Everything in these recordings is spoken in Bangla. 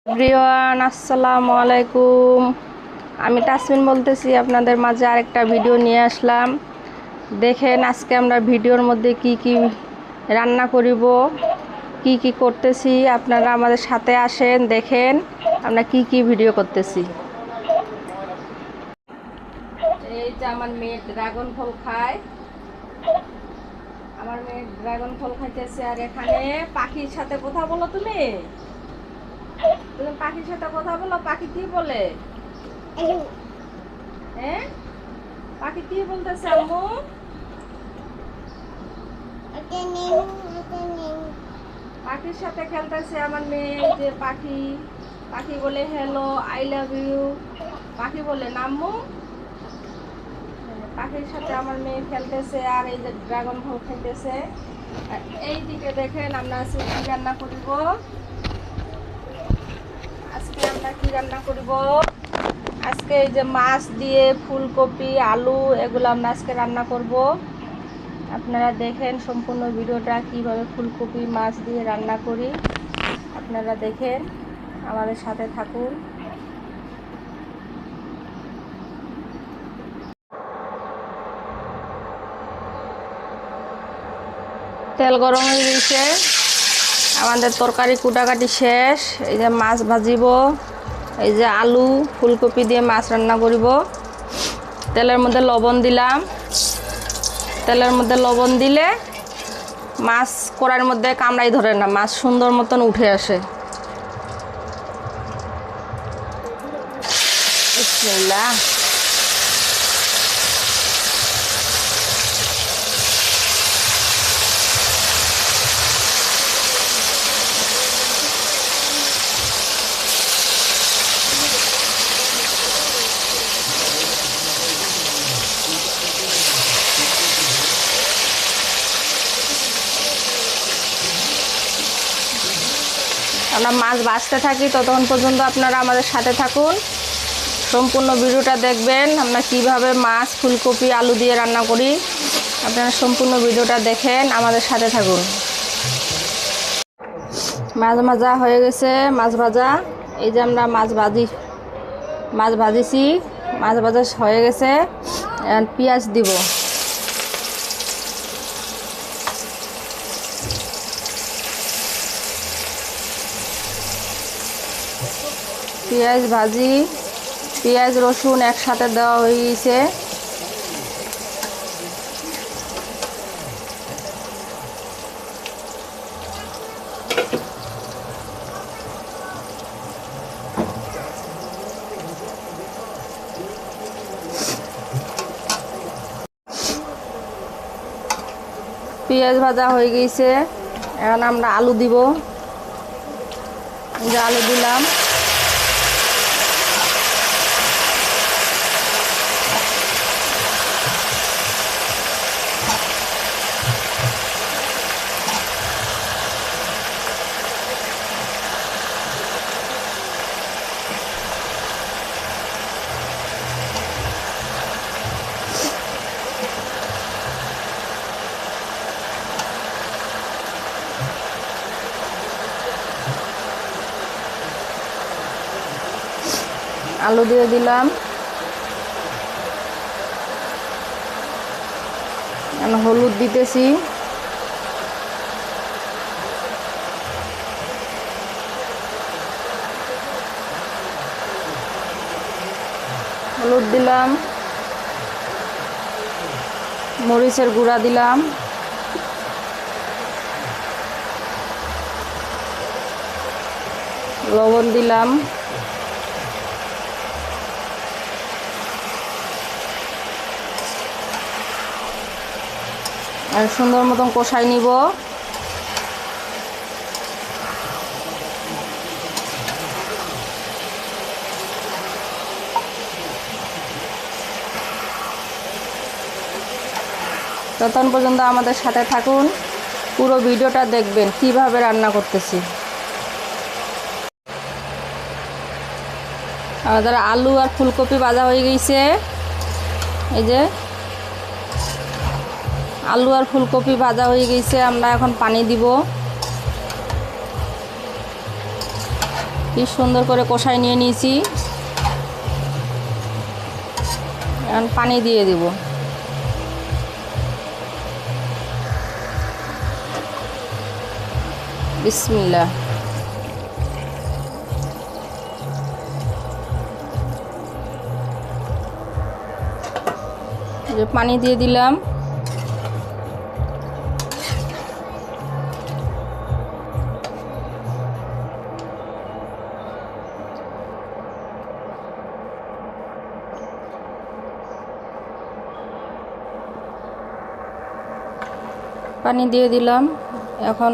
এভরিওয়ান, আসসালামু আলাইকুম। আমি তাসমিন বলতেছি, আপনাদের মাঝে আরেকটা ভিডিও নিয়ে আসলাম। দেখেন আজকে আমরা ভিডিওর মধ্যে কি কি রান্না করিব, কি কি করতেছি। আপনারা আমাদের সাথে আসেন, দেখেন আমরা কি কি ভিডিও করতেছি। এই যে আমার মেয়ে ড্রাগন ফল খায়, আমার মেয়ে ড্রাগন ফল খাইতেছে। আর এখানে পাখির সাথে কথা বলো, তুমি তুমি পাখির সাথে কথা বলো। পাখি কি বলে? হ্যাঁ, পাখি কি বলতেছে আম্মু? পাখির সাথে খেলতেছে আমার মেয়ে। যে পাখি, পাখি বলে হ্যালো, আই লাভ ইউ। পাখি বলে না আম্মু? পাখির সাথে আমার মেয়ে খেলতেছে আর এই যে ড্রাগন ফল খাইতেছে। আর এই দিকে দেখেন আমরা আজকে কি রান্না করিব। আজকে আমরা কি রান্না করিব? আজকে এই যে মাছ দিয়ে ফুলকপি, আলু এগুলো আমরা আজকে রান্না করব। আপনারা দেখেন সম্পূর্ণ ভিডিওটা কিভাবে ফুলকপি মাছ দিয়ে রান্না করি। আপনারা দেখেন, আমাদের সাথে থাকুন। তেল গরম হয়ে গেছে, আমাদের তরকারি কুটাকাটি শেষ। এই যে মাছ ভাজিব, এই যে আলু ফুলকপি দিয়ে মাছ রান্না করিব। তেলের মধ্যে লবণ দিলাম, তেলের মধ্যে লবণ দিলে মাছ কড়াইয়ের মধ্যে কামড়াই ধরে না, মাছ সুন্দর মতন উঠে আসে। বিসমিল্লাহ। আমরা মাছ ভাজতে থাকি, ততক্ষণ পর্যন্ত আপনারা আমাদের সাথে থাকুন। সম্পূর্ণ ভিডিওটা দেখবেন আমরা কিভাবে মাছ ফুলকপি আলু দিয়ে রান্না করি। আপনারা সম্পূর্ণ ভিডিওটা দেখেন, আমাদের সাথে থাকুন। মাছ ভাজা হয়ে গেছে, মাছ ভাজা। এই যে আমরা মাছ ভাজিছি, মাছ ভাজা হয়ে গেছে। পেঁয়াজ দিব, পেঁয়াজ ভাজি, পেঁয়াজ রসুন একসাথে দেওয়া হয়ে গেছে। পেঁয়াজ ভাজা হয়ে গেছে, এখন আমরা আলু দিব। যে আলু দিলাম, আলু দিয়ে দিলাম। এখন হলুদ দিতেছি, হলুদ দিলাম, মরিচের গুঁড়া দিলাম, লবণ দিলাম, আর সুন্দর মতন কষাই নিব। ততক্ষণ পর্যন্ত আমাদের সাথে থাকুন, পুরো ভিডিওটা দেখবেন কিভাবে রান্না করতেছি। আমাদের আলু আর ফুলকপি ভাজা হয়ে গেছে। এই যে আলু আর ফুলকপি ভাজা হয়ে গেছে, আমরা এখন পানি দিব। কি সুন্দর করে কষাই নিয়ে নিয়েছি। এখন পানি দিয়ে দিব। বিসমিল্লাহ। পানি দিয়ে দিলাম। পানি দিয়ে দিলাম। এখন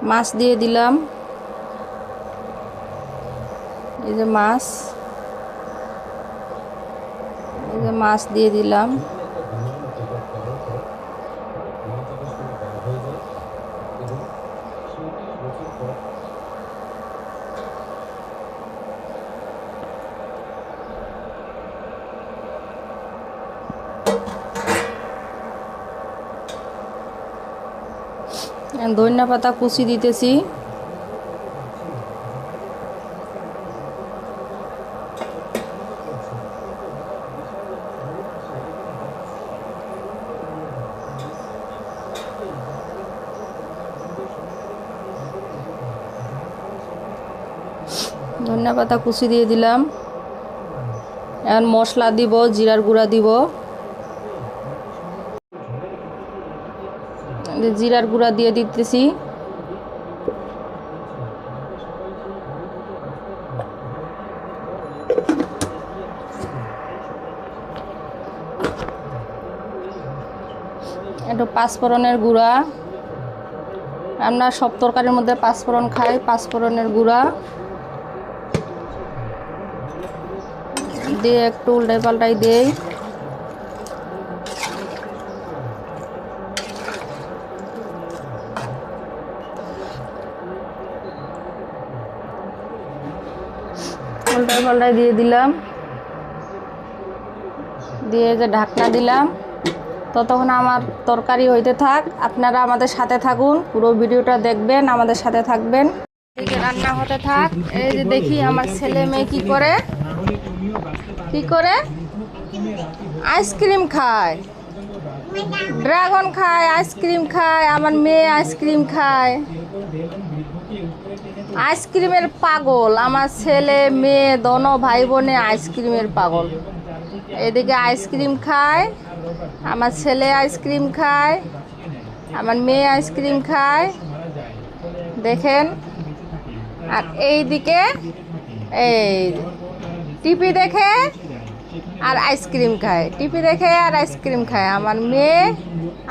মাছ দিয়ে দিলাম। এই যে মাছ, দিয়ে দিলাম। ধনিয়া পাতা কুচি দিতেছি। ধনিয়া পাতা কুচি দিয়ে দিলাম। এখন মশলা দিব, জিরার গুঁড়া দিব। জিরার গুঁড়া দিয়ে দিতেছি। একটু পাঁচফোড়নের গুঁড়া, আমরা সব তরকারির মধ্যে পাঁচফোড়ন খাই। পাঁচফোড়নের গুঁড়া দিয়ে একটু উল্টাই পাল্টাই দেই। উল্টাই পাল্টাই দিয়ে দিলাম। দিয়ে যে ঢাকনা দিলাম। ততক্ষণ আমার তরকারি হইতে থাক, আপনারা আমাদের সাথে থাকুন, পুরো ভিডিওটা দেখবেন, আমাদের সাথে থাকবেন। এই যে রান্না হতে থাক। এই যে দেখি আমার ছেলে মেয়ে কি করে আইসক্রিম খায়, ড্রাগন খায়, আইসক্রিম খায়। আমার মেয়ে আইসক্রিম খায়, আইসক্রিমের পাগল। আমার ছেলে মেয়ে দোনো ভাই বোনে আইসক্রিমের পাগল। এদিকে আইসক্রিম খায়, আমার ছেলে আইসক্রিম খায়, আমার মেয়ে আইসক্রিম খায়, দেখেন। আর এইদিকে এই টিভি দেখে আর আইসক্রিম খায়, টিভি দেখে আর আইসক্রিম খায়। আমার মেয়ে,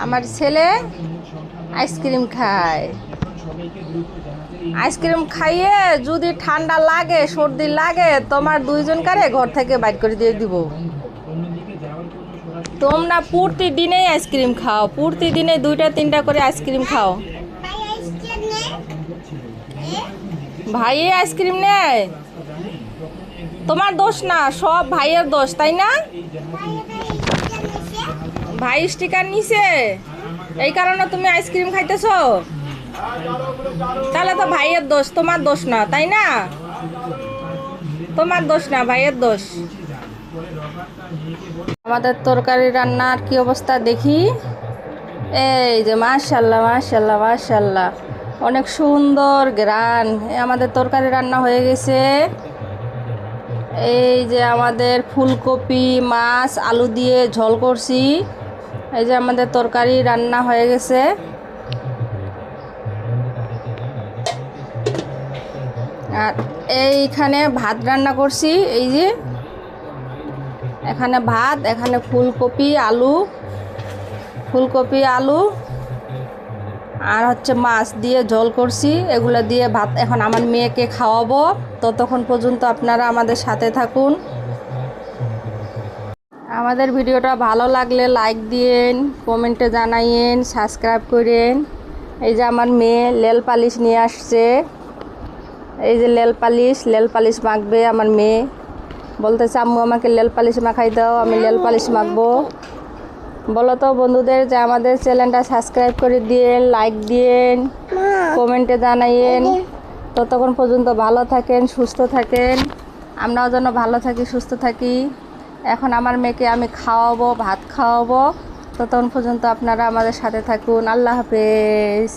আমার ছেলে আইসক্রিম খায়। আইসক্রিম খাইয়ে যদি ঠান্ডা লাগে, সর্দি লাগে, তোমার দুইজনকারে ঘর থেকে বাইর করে দিয়ে দিব। তোমরা প্রতিদিনেই আইসক্রিম খাও, প্রতিদিনে 2টা-3টা করে আইসক্রিম খাও। ভাই আইসক্রিম নেয়, তোমার দোষ না, সব ভাইয়ের দোষ, তাই না? ভাই স্টিকার নিছে, এই কারণে তুমি আইসক্রিম খাইতেছো। তাহলে তো ভাইয়ের দোষ, তোমার দোষ না, তাই না? তোমার দোষ না, ভাইয়ের দোষ। আমাদের তরকারি রান্নার কি অবস্থা দেখি। এই যে মাশাআল্লাহ মাশাআল্লাহ মাশাআল্লাহ, অনেক সুন্দর ঘ্রাণ। আমাদের তরকারি রান্না হয়ে গেছে। এই যে আমাদের ফুলকপি, মাছ, আলু দিয়ে ঝোল করছি। এই যে আমাদের তরকারি রান্না হয়ে গেছে। আর এইখানে ভাত রান্না করছি। এই যে এখানে ভাত, এখানে ফুলকপি আলু আর হচ্ছে মাছ দিয়ে ঝোল করছি। এগুলো দিয়ে ভাত এখন আমার মেয়েকে খাওয়াবো। ততক্ষণ পর্যন্ত আপনারা আমাদের সাথে থাকুন। আমাদের ভিডিওটা ভালো লাগলে লাইক দিয়েন, কমেন্টে জানাইয়েন, সাবস্ক্রাইব করেন। এই যে আমার মেয়ে লেল পালিশ নিয়ে আসছে। এই যে লেল পালিশ মাখবে আমার মেয়ে। বলতেছে আম্মু আমাকে লেল পালিশ মাখাই দাও, আমি লেল পালিশ মাখবো। বলো তো বন্ধুদের যে আমাদের চ্যানেলটা সাবস্ক্রাইব করে দিয়েন, লাইক দিয়েন, কমেন্টে জানাইয়েন। ততক্ষণ পর্যন্ত ভালো থাকেন, সুস্থ থাকেন, আমরাও যেন ভালো থাকি, সুস্থ থাকি। এখন আমার মেয়েকে আমি খাওয়াবো, ভাত খাওয়াবো। ততক্ষণ পর্যন্ত আপনারা আমাদের সাথে থাকুন। আল্লাহ হাফেজ।